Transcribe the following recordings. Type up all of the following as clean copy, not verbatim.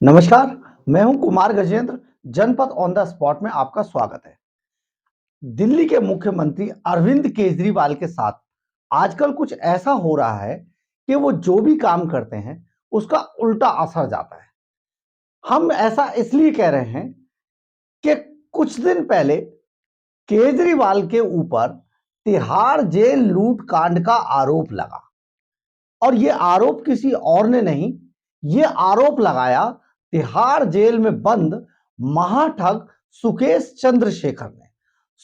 नमस्कार, मैं हूं कुमार गजेंद्र। जनपद ऑन द स्पॉट में आपका स्वागत है। दिल्ली के मुख्यमंत्री अरविंद केजरीवाल के साथ आजकल कुछ ऐसा हो रहा है कि वो जो भी काम करते हैं उसका उल्टा असर जाता है। हम ऐसा इसलिए कह रहे हैं कि कुछ दिन पहले केजरीवाल के ऊपर तिहाड़ जेल लूट कांड का आरोप लगा और ये आरोप किसी और ने नहीं, ये आरोप लगाया तिहाड़ जेल में बंद महाठग सुकेश चंद्रशेखर ने।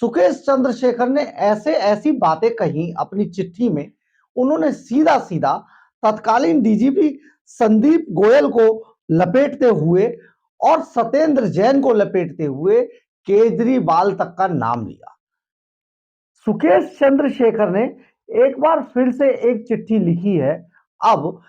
सुकेश चंद्रशेखर ने ऐसे ऐसी बातें कही अपनी चिट्ठी में। उन्होंने सीधा सीधा तत्कालीन डीजीपी संदीप गोयल को लपेटते हुए और सत्येंद्र जैन को लपेटते हुए केजरीवाल तक का नाम लिया। सुकेश चंद्रशेखर ने एक बार फिर से एक चिट्ठी लिखी है। अब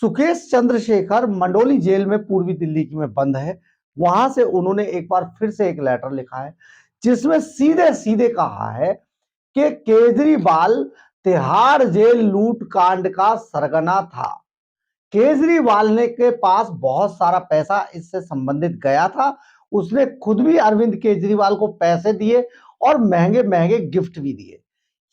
सुकेश चंद्रशेखर मंडोली जेल में पूर्वी दिल्ली में बंद है। वहां से उन्होंने एक बार फिर से एक लेटर लिखा है जिसमें सीधे सीधे कहा है कि केजरीवाल तिहाड़ जेल लूट कांड का सरगना था। केजरीवाल ने के पास बहुत सारा पैसा इससे संबंधित गया था। उसने खुद भी अरविंद केजरीवाल को पैसे दिए और महंगे महंगे गिफ्ट भी दिए।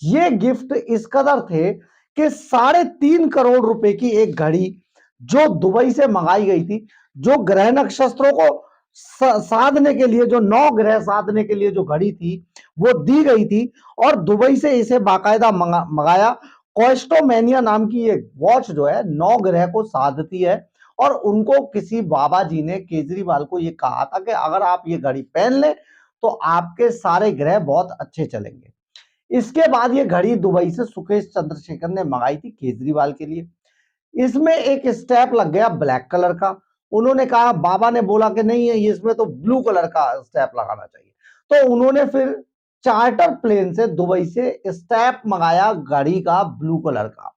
ये गिफ्ट इस कदर थे कि 3.5 करोड़ रुपए की एक घड़ी जो दुबई से मंगाई गई थी, जो ग्रह नक्षत्रों को साधने के लिए, जो 9 ग्रह साधने के लिए जो घड़ी थी वो दी गई थी और दुबई से इसे बाकायदा मंगाया। कॉस्टोमेनिया नाम की ये वॉच जो है 9 ग्रह को साधती है और उनको किसी बाबा जी ने केजरीवाल को ये कहा था कि अगर आप ये घड़ी पहन लें तो आपके सारे ग्रह बहुत अच्छे चलेंगे। इसके बाद ये घड़ी दुबई से सुकेश चंद्रशेखर ने मंगाई थी केजरीवाल के लिए। इसमें एक स्टेप लग गया ब्लैक कलर का। उन्होंने कहा, बाबा ने बोला कि नहीं है, इसमें तो ब्लू कलर का स्टेप लगाना चाहिए। तो उन्होंने फिर चार्टर प्लेन से दुबई से स्टेप मंगाया गाड़ी का ब्लू कलर का।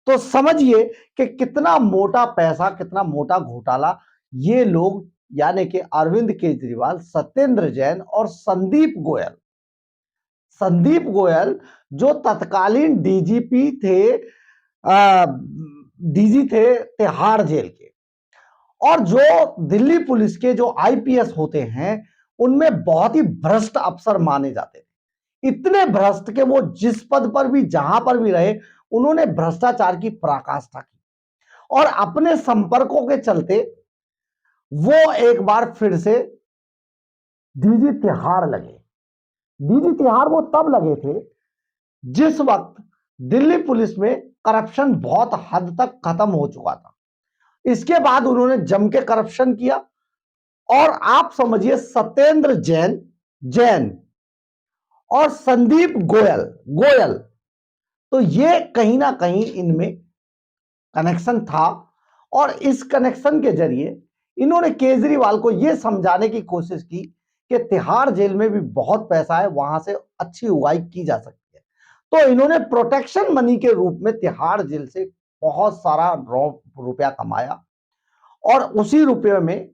तो समझिए कि कितना मोटा पैसा, कितना मोटा घोटाला ये लोग यानी कि अरविंद केजरीवाल, सत्येंद्र जैन और संदीप गोयल जो तत्कालीन डीजीपी थे, डीजी थे तिहाड़ जेल के, और जो दिल्ली पुलिस के जो आईपीएस होते हैं उनमें बहुत ही भ्रष्ट अफसर माने जाते थे। इतने भ्रष्ट के वो जिस पद पर भी, जहां पर भी रहे, उन्होंने भ्रष्टाचार की पराकाष्ठा की और अपने संपर्कों के चलते वो एक बार फिर से डीजी तिहाड़ लगे। डीजी तिहाड़ वो तब लगे थे जिस वक्त दिल्ली पुलिस में करप्शन बहुत हद तक खत्म हो चुका था। इसके बाद उन्होंने जम के करप्शन किया और आप समझिए सत्येंद्र जैन और संदीप गोयल, तो ये कहीं ना कहीं इनमें कनेक्शन था और इस कनेक्शन के जरिए इन्होंने केजरीवाल को यह समझाने की कोशिश की कि तिहाड़ जेल में भी बहुत पैसा है, वहां से अच्छी उगाई की जा सकती है। तो इन्होंने प्रोटेक्शन मनी के रूप में तिहाड़ जेल से बहुत सारा रुपया कमाया और उसी रुपये में,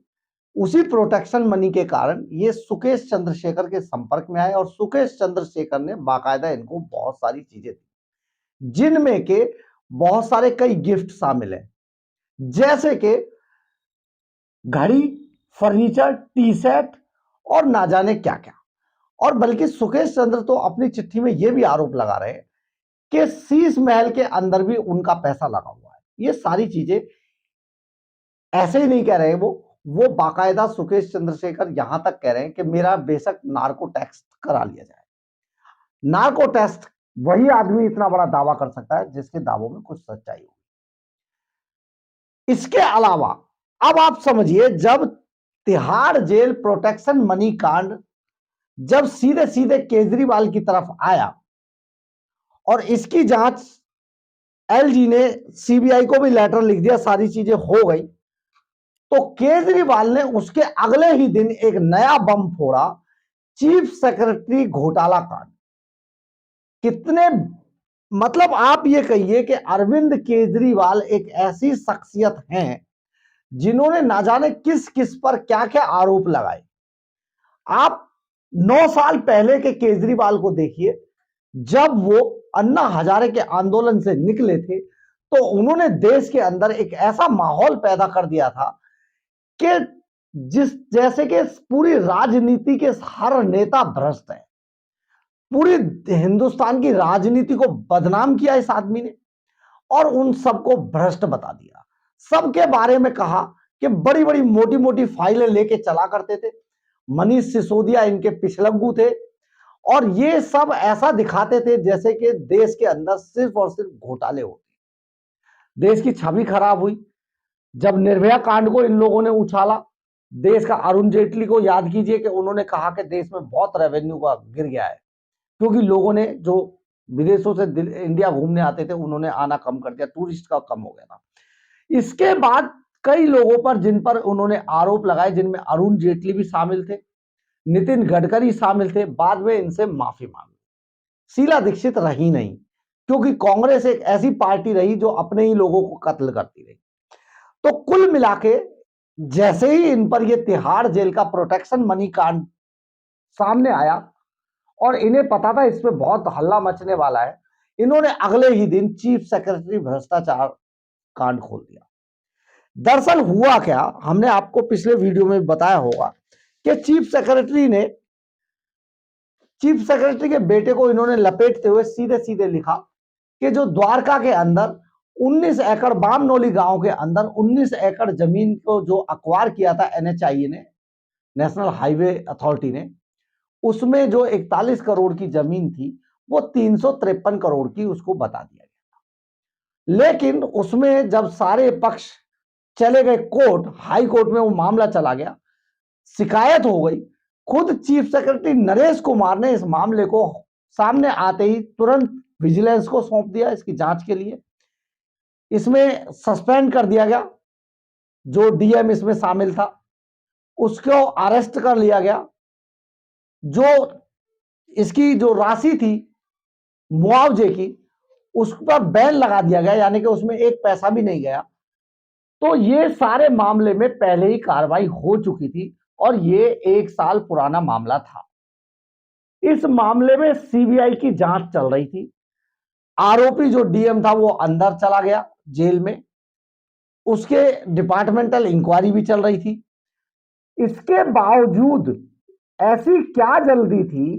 उसी प्रोटेक्शन मनी के कारण ये सुकेश चंद्रशेखर के संपर्क में आए और सुकेश चंद्रशेखर ने बाकायदा इनको बहुत सारी चीजें दी, जिनमें के बहुत सारे कई गिफ्ट शामिल हैं, जैसे कि घड़ी, फर्नीचर, टी सेट और ना जाने क्या क्या। और बल्कि सुकेश चंद्र तो अपनी चिट्ठी में यह भी आरोप लगा रहे हैं कि शीश महल के अंदर भी उनका पैसा लगा हुआ है। ये सारी चीजें ऐसे ही नहीं कह रहे हैं वो बाकायदा सुकेश चंद्रशेखर यहां तक कह रहे हैं कि मेरा बेशक नार्को टेस्ट करा लिया जाए। नार्को टेस्ट वही आदमी इतना बड़ा दावा कर सकता है जिसके दावों में कुछ सच्चाई हो। इसके अलावा अब आप समझिए, जब तिहाड़ जेल प्रोटेक्शन मनी कांड जब सीधे सीधे केजरीवाल की तरफ आया और इसकी जांच एलजी ने सीबीआई को भी लेटर लिख दिया, सारी चीजें हो गई, तो केजरीवाल ने उसके अगले ही दिन एक नया बम फोड़ा, चीफ सेक्रेटरी घोटाला कांड। कितने, मतलब आप ये कहिए कि अरविंद केजरीवाल एक ऐसी शख्सियत हैं जिन्होंने ना जाने किस किस पर क्या क्या आरोप लगाए। आप 9 साल पहले के केजरीवाल को देखिए, जब वो अन्ना हजारे के आंदोलन से निकले थे तो उन्होंने देश के अंदर एक ऐसा माहौल पैदा कर दिया था कि जैसे कि पूरी राजनीति के हर नेता भ्रष्ट है, पूरी हिंदुस्तान की राजनीति को बदनाम किया इस आदमी ने और उन सबको भ्रष्ट बता दिया। सबके बारे में कहा कि बड़ी बड़ी मोटी मोटी फाइलें लेके चला करते थे, मनीष सिसोदिया इनके पिछलग्गू थे और ये सब ऐसा दिखाते थे जैसे कि देश के अंदर सिर्फ और सिर्फ घोटाले होते। देश की छवि खराब हुई जब निर्भया कांड को इन लोगों ने उछाला। देश का अरुण जेटली को याद कीजिए कि उन्होंने कहा कि देश में बहुत रेवेन्यू का गिर गया है क्योंकि लोगों ने जो विदेशों से इंडिया घूमने आते थे उन्होंने आना कम कर दिया, टूरिस्ट का कम हो गया था। इसके बाद कई लोगों पर जिन पर उन्होंने आरोप लगाए, जिनमें अरुण जेटली भी शामिल थे, नितिन गडकरी शामिल थे, बाद में इनसे माफी मांगी। शीला दीक्षित रही नहीं क्योंकि कांग्रेस एक ऐसी पार्टी रही जो अपने ही लोगों को कत्ल करती रही। तो कुल मिला के जैसे ही इन पर यह तिहाड़ जेल का प्रोटेक्शन मनी कांड सामने आया और इन्हें पता था इस पे बहुत हल्ला मचने वाला है, इन्होंने अगले ही दिन चीफ सेक्रेटरी भ्रष्टाचार कांड खोल दिया। दरअसल हुआ क्या, हमने आपको पिछले वीडियो में बताया होगा कि चीफ सेक्रेटरी के बेटे को इन्होंने लपेटते हुए सीधे सीधे लिखा कि जो द्वारका के अंदर 19 एकड़ बामनोली गांव के अंदर 19 एकड़ जमीन को जो अक्वायर किया था NHAI ने, नेशनल हाईवे अथॉरिटी ने, उसमें जो 41 करोड़ की जमीन थी वो 353 करोड़ की उसको बता दिया गया। लेकिन उसमें जब सारे पक्ष चले गए कोर्ट, हाई कोर्ट में वो मामला चला गया, शिकायत हो गई, खुद चीफ सेक्रेटरी नरेश कुमार ने इस मामले को सामने आते ही तुरंत विजिलेंस को सौंप दिया इसकी जांच के लिए। इसमें सस्पेंड कर दिया गया, जो डीएम इसमें शामिल था उसको अरेस्ट कर लिया गया। जो इसकी जो राशि थी मुआवजे की उस पर बैन लगा दिया गया, यानी कि उसमें एक पैसा भी नहीं गया। तो ये सारे मामले में पहले ही कार्रवाई हो चुकी थी और ये 1 साल पुराना मामला था। इस मामले में सीबीआई की जांच चल रही थी। आरोपी जो डीएम था वो अंदर चला गया जेल में, उसके डिपार्टमेंटल इंक्वायरी भी चल रही थी। इसके बावजूद ऐसी क्या जल्दी थी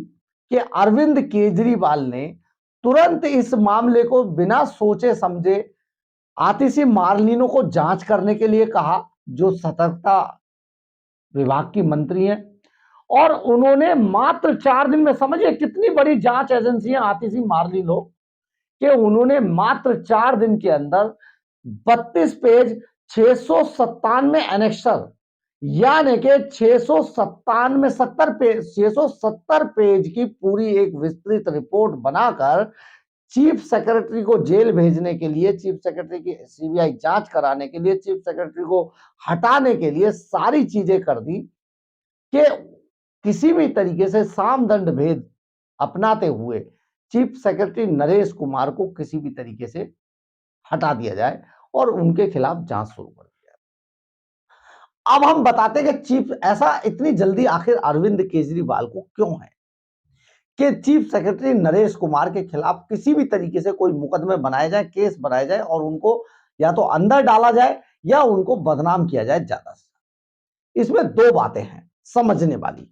कि अरविंद केजरीवाल ने तुरंत इस मामले को बिना सोचे समझे आतिशी मार्लिनो को जांच करने के लिए कहा, जो सतर्कता विभाग की मंत्री हैं, और उन्होंने मात्र 4 दिन में, समझिए कितनी बड़ी जांच एजेंसी है आतिशी मार्लिनो, कि उन्होंने मात्र 4 दिन के अंदर 32 पेज 697 एनेक्सर, यानी कि 670 पेज की पूरी एक विस्तृत रिपोर्ट बनाकर चीफ सेक्रेटरी को जेल भेजने के लिए, चीफ सेक्रेटरी की सीबीआई जांच कराने के लिए, चीफ सेक्रेटरी को हटाने के लिए सारी चीजें कर दी कि किसी भी तरीके से सामदंड भेद अपनाते हुए चीफ सेक्रेटरी नरेश कुमार को किसी भी तरीके से हटा दिया जाए और उनके खिलाफ जांच शुरू कर दी जाए। अब हम बताते हैं कि चीफ ऐसा इतनी जल्दी आखिर अरविंद केजरीवाल को क्यों है कि चीफ सेक्रेटरी नरेश कुमार के खिलाफ किसी भी तरीके से कोई मुकदमे बनाए जाए, केस बनाए जाए और उनको या तो अंदर डाला जाए या उनको बदनाम किया जाए ज्यादा से। इसमें 2 बातें हैं समझने वाली।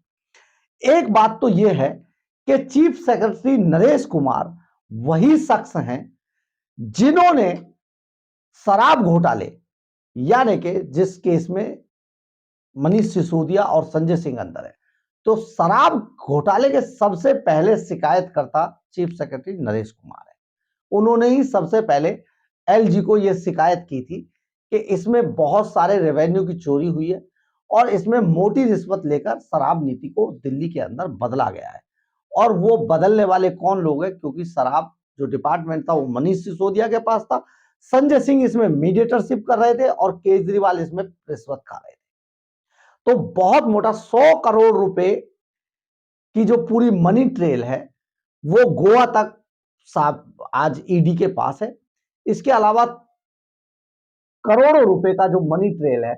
एक बात तो यह है कि चीफ सेक्रेटरी नरेश कुमार वही शख्स हैं जिन्होंने शराब घोटाले, यानी कि जिस केस में मनीष सिसोदिया और संजय सिंह अंदर है, तो शराब घोटाले के सबसे पहले शिकायतकर्ता चीफ सेक्रेटरी नरेश कुमार है। उन्होंने ही सबसे पहले एलजी को यह शिकायत की थी कि इसमें बहुत सारे रेवेन्यू की चोरी हुई है और इसमें मोटी रिश्वत लेकर शराब नीति को दिल्ली के अंदर बदला गया है। और वो बदलने वाले कौन लोग हैं, क्योंकि शराब जो डिपार्टमेंट था वो मनीष सिसोदिया के पास था, संजय सिंह इसमें मीडिएटरशिप कर रहे थे और केजरीवाल इसमें रिश्वत खा रहे थे। तो बहुत मोटा 100 करोड़ रुपए की जो पूरी मनी ट्रेल है वो गोवा तक आज ईडी के पास है। इसके अलावा करोड़ों रुपए का जो मनी ट्रेल है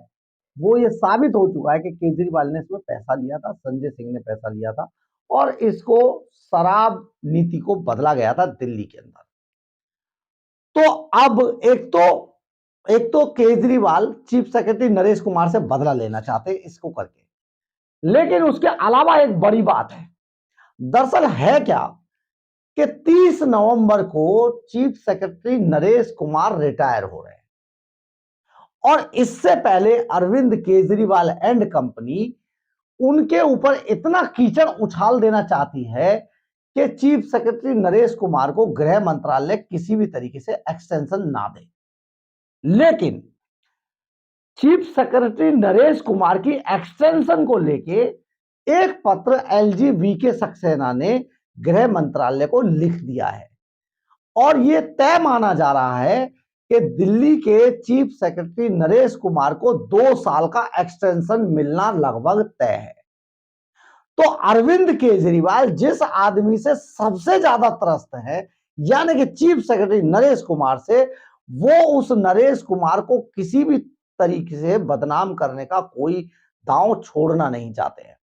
वो ये साबित हो चुका है कि केजरीवाल ने इसमें पैसा लिया था, संजय सिंह ने पैसा लिया था और इसको शराब नीति को बदला गया था दिल्ली के अंदर। तो अब एक तो एक तो केजरीवाल चीफ सेक्रेटरी नरेश कुमार से बदला लेना चाहते हैं इसको करके, लेकिन उसके अलावा एक बड़ी बात है। दरअसल है क्या कि 30 नवंबर को chief secretary Naresh Kumar retire हो रहे हैं और इससे पहले अरविंद केजरीवाल एंड कंपनी उनके ऊपर इतना कीचड़ उछाल देना चाहती है कि चीफ सेक्रेटरी नरेश कुमार को गृह मंत्रालय किसी भी तरीके से एक्सटेंशन ना दे। लेकिन चीफ सेक्रेटरी नरेश कुमार की एक्सटेंशन को लेके एक पत्र एलजी वीके सक्सेना ने गृह मंत्रालय को लिख दिया है और यह तय माना जा रहा है कि दिल्ली के चीफ सेक्रेटरी नरेश कुमार को 2 साल का एक्सटेंशन मिलना लगभग तय है। तो अरविंद केजरीवाल जिस आदमी से सबसे ज्यादा त्रस्त है, यानी कि चीफ सेक्रेटरी नरेश कुमार से, वो उस नरेश कुमार को किसी भी तरीके से बदनाम करने का कोई दांव छोड़ना नहीं चाहते हैं।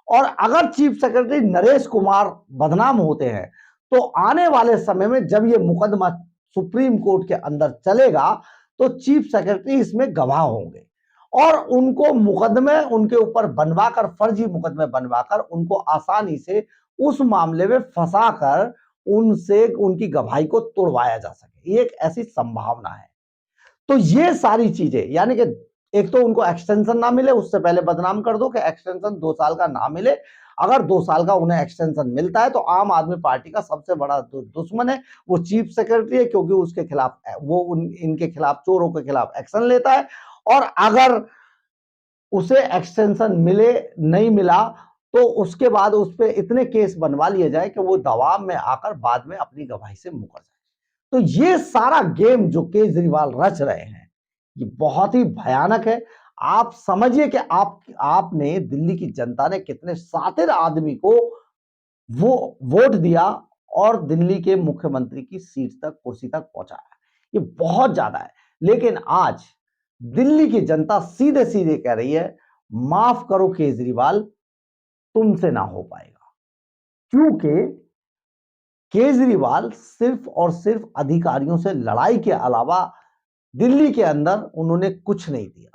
और अगर चीफ सेक्रेटरी नरेश कुमार बदनाम होते हैं तो आने वाले समय में जब ये मुकदमा सुप्रीम कोर्ट के अंदर चलेगा तो चीफ सेक्रेटरी इसमें गवाह होंगे और उनको मुकदमे उनके ऊपर बनवाकर, फर्जी मुकदमे बनवाकर उनको आसानी से उस मामले में फंसाकर उनसे उनकी गवाही को तोड़वाया जा सके, ये एक ऐसी संभावना है। तो ये सारी चीजें, यानी कि एक तो उनको एक्सटेंशन ना मिले, उससे पहले बदनाम कर दो कि एक्सटेंशन 2 साल का ना मिले। अगर 2 साल का उन्हें एक्सटेंशन मिलता है तो आम आदमी पार्टी का सबसे बड़ा दुश्मन है वो चीफ सेक्रेटरी है, क्योंकि उसके खिलाफ वो इनके खिलाफ, चोरों के खिलाफ एक्शन लेता है। और अगर उसे एक्सटेंशन मिले, नहीं मिला, तो उसके बाद उस पर इतने केस बनवा लिए जाए कि वो दबाव में आकर बाद में अपनी गवाही से मुकर जाए। तो ये सारा गेम जो केजरीवाल रच रहे हैं ये बहुत ही भयानक है। आप समझिए कि आपने, दिल्ली की जनता ने कितने शातिर आदमी को वो वोट दिया और दिल्ली के मुख्यमंत्री की सीट तक, कुर्सी तक पहुंचाया। ये बहुत ज्यादा है। लेकिन आज दिल्ली की जनता सीधे सीधे कह रही है, माफ करो केजरीवाल, तुमसे ना हो पाएगा। क्योंकि केजरीवाल सिर्फ और सिर्फ अधिकारियों से लड़ाई के अलावा दिल्ली के अंदर उन्होंने कुछ नहीं दिया।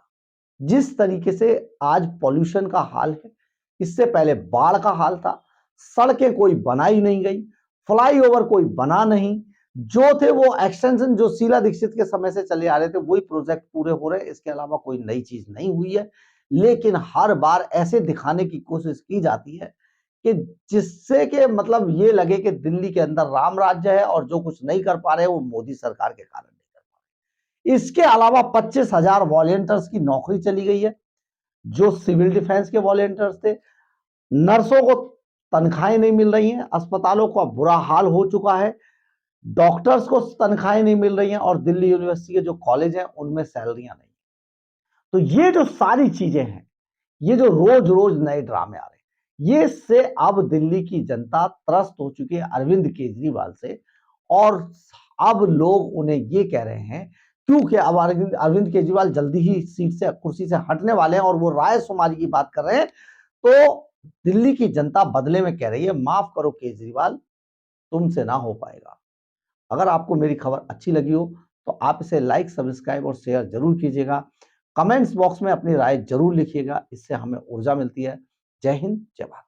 जिस तरीके से आज पॉल्यूशन का हाल है, इससे पहले बाढ़ का हाल था, सड़कें कोई बनाई नहीं गई, फ्लाईओवर कोई बना नहीं, जो थे वो एक्सटेंशन जो शीला दीक्षित के समय से चले आ रहे थे वही प्रोजेक्ट पूरे हो रहे हैं, इसके अलावा कोई नई चीज नहीं हुई है। लेकिन हर बार ऐसे दिखाने की कोशिश की जाती है कि जिससे कि मतलब ये लगे कि दिल्ली के अंदर राम राज्य है और जो कुछ नहीं कर पा रहे वो मोदी सरकार के कारण नहीं कर पा रहे। इसके अलावा 25,000 वॉलेंटियर्स की नौकरी चली गई है, जो सिविल डिफेंस के वॉलेंटियर्स थे। नर्सों को तनख्वाहें नहीं मिल रही हैं, अस्पतालों का बुरा हाल हो चुका है, डॉक्टर्स को तनख्वाहें नहीं मिल रही हैं और दिल्ली यूनिवर्सिटी के जो कॉलेज हैं उनमें सैलरियां नहीं। तो ये जो सारी चीजें हैं, ये जो रोज रोज नए ड्रामे आ रहे हैं, ये से अब दिल्ली की जनता त्रस्त हो चुकी है अरविंद केजरीवाल से। और अब लोग उन्हें ये कह रहे हैं, क्योंकि अब अरविंद केजरीवाल जल्दी ही सीट से, कुर्सी से हटने वाले हैं और वो रायशुमारी की बात कर रहे हैं। तो दिल्ली की जनता बदले में कह रही है, माफ करो केजरीवाल, तुमसे ना हो पाएगा। अगर आपको मेरी खबर अच्छी लगी हो तो आप इसे लाइक, सब्सक्राइब और शेयर जरूर कीजिएगा। कमेंट्स बॉक्स में अपनी राय जरूर लिखिएगा, इससे हमें ऊर्जा मिलती है। जय हिंद, जय भारत।